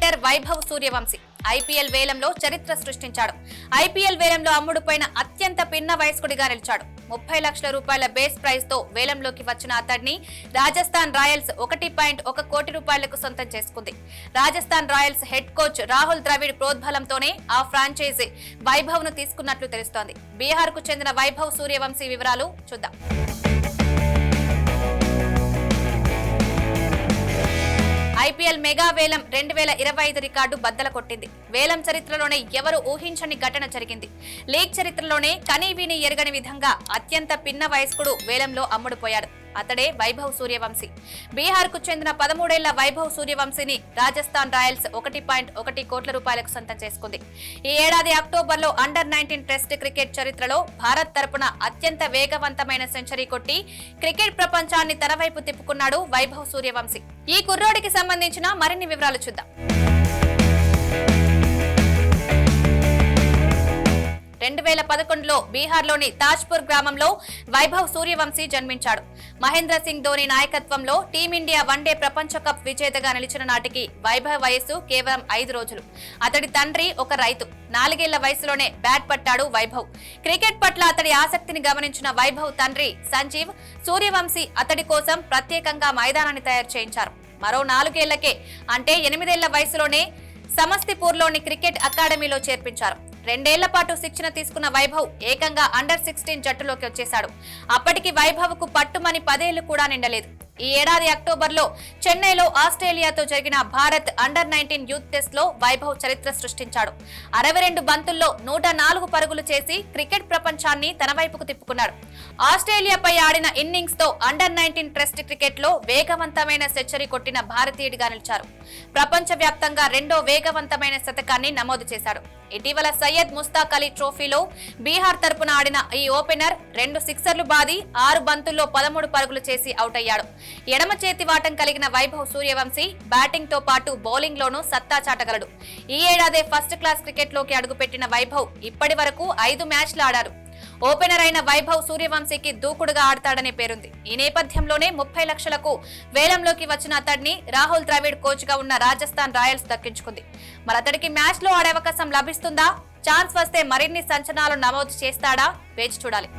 Cricketer Vaibhav Suryavanshi IPL వేలంలో చరిత్ర సృష్టించాడు. ఐపీఎల్ వేలంలో అమ్ముడుపోయిన అత్యంత పిన్న వయస్కుడిగా నిలిచాడు. 30 లక్షల రూపాయల బేస్ ప్రైజ్ తో వేలంలోకి వచ్చిన అతడిని రాజస్థాన్ రాయల్స్ 1.1 కోటి రూపాయలకు సొంతం చేసుకుంది. Rajasthan Royals head coach Rahul Dravid ప్రోద్బలంతోనే ఆ ఫ్రాంచైజీ వైభవ్ ను తీసుకున్నట్లు తెలుస్తోంది. బీహార్ కు చెందిన వైభవ్ సూర్యవంశీ వివరాలు చూద్దాం. ఐపీఎల్ మెగా వేలం 2025 రికార్డు బద్దల కొట్టింది. వేలం చరిత్రలోనే ఎవరు ఊహించని ఘటన జరిగింది. లీగ్ చరిత్రలోనే కనీవిని ఎరగని విధంగా అత్యంత పిన్న వయస్కుడు వేలంలో అమ్ముడుపోయాడు. అతడే వైభవ్ సూర్యవంశీ. బీహార్ కు చెందిన 13 ఏళ్ల వైభవ్ సూర్యవంశీని రాజస్థాన్ రాయల్స్ 1.1 కోట్ల రూపాయలకు సొంతం చేసుకుంది. ఈ ఏడాది అక్టోబర్లో అండర్-19 టెస్ట్ క్రికెట్ చరిత్రలో భారత్ తరపున అత్యంత వేగవంతమైన సెంచరీ కొట్టి క్రికెట్ ప్రపంచాన్ని తన వైపు తిప్పుకున్నాడు వైభవ్ సూర్యవంశీ. ఈ కుర్రోడికి సంబంధించిన మరిన్ని వివరాలు చూద్దాం. 2011లో బీహార్లోని తాజ్పూర్ గ్రామంలో వైభవ్ సూర్యవంశీ జన్మించాడు. మహేంద్ర సింగ్ ధోని నాయకత్వంలో టీమిండియా వన్డే ప్రపంచ కప్ విజేతగా నిలిచిన నాటికి వైభవ్ వయస్సు కేవలం 5 రోజులు. అతడి తండ్రి ఒక రైతు. 4 ఏళ్ల వయసులోనే బ్యాట్ పట్టాడు వైభవ్. క్రికెట్ పట్ల అతడి ఆసక్తిని గమనించిన వైభవ్ తండ్రి సంజీవ్ సూర్యవంశీ అతడి కోసం ప్రత్యేకంగా మైదానాన్ని తయారు చేయించారు. మరో 4 ఏళ్లకే అంటే 8 ఏళ్ల వయసులోనే సమస్తిపూర్లోని క్రికెట్ అకాడమీలో చేర్పించారు. 2 ఏళ్ల పాటు శిక్షణ తీసుకున్న వైభవ్ ఏకంగా అండర్-16 జట్టులోకి వచ్చేశాడు. అప్పటికి వైభవ్ కు పట్టుమని 10 ఏళ్లు కూడా నిండలేదు. ఈ ఏడాది అక్టోబర్లో చెన్నైలో ఆస్ట్రేలియాతో జరిగిన భారత్ అండర్-19 యూత్ టెస్ట్ లో వైభవ్ చరిత్ర సృష్టించాడు. 62 బంతుల్లో 104 పరుగులు చేసి క్రికెట్ ప్రపంచాన్ని తన వైపుకు తిప్పుకున్నాడు. ఆస్ట్రేలియాపై ఆడిన ఇన్నింగ్స్ తో అండర్-19 టెస్ట్ క్రికెట్ లో వేగవంతమైన సెంచరీ కొట్టిన భారతీయుడిగా నిలిచారు. ప్రపంచ వ్యాప్తంగా 2వ వేగవంతమైన శతకాన్ని నమోదు చేశాడు. ఇటీవల సయ్యద్ ముస్తాక్ అలీ ట్రోఫీలో బీహార్ తరపున ఆడిన ఈ ఓపెనర్ 2 సిక్సర్లు బాది 6 బంతుల్లో 13 పరుగులు చేసి అవుట్ అయ్యాడు. ఎడమ చేతి వాటం కలిగిన వైభవ్ సూర్యవంశీ బ్యాటింగ్ తో పాటు బౌలింగ్ లోనూ సత్తా చాటగలడు. ఈ ఏడాదే ఫస్ట్ క్లాస్ క్రికెట్ లోకి అడుగుపెట్టిన వైభవ్ ఇప్పటి వరకు 5 మ్యాచ్లు ఆడారు. ఓపెనర్ అయిన వైభవ్ సూర్యవంశీకి దూకుడుగా ఆడతాడనే పేరుంది. ఈ నేపథ్యంలోనే 30 లక్షలకు వేలంలోకి వచ్చిన అతడిని రాహుల్ ద్రవిడ్ కోచ్ గా ఉన్న రాజస్థాన్ రాయల్స్ దక్కించుకుంది. మరి అతడికి మ్యాచ్ లో ఆడే అవకాశం లభిస్తుందా? ఛాన్స్ వస్తే మరిన్ని సంచలనాలు నమోదు చేస్తాడా? వేచి చూడాలి.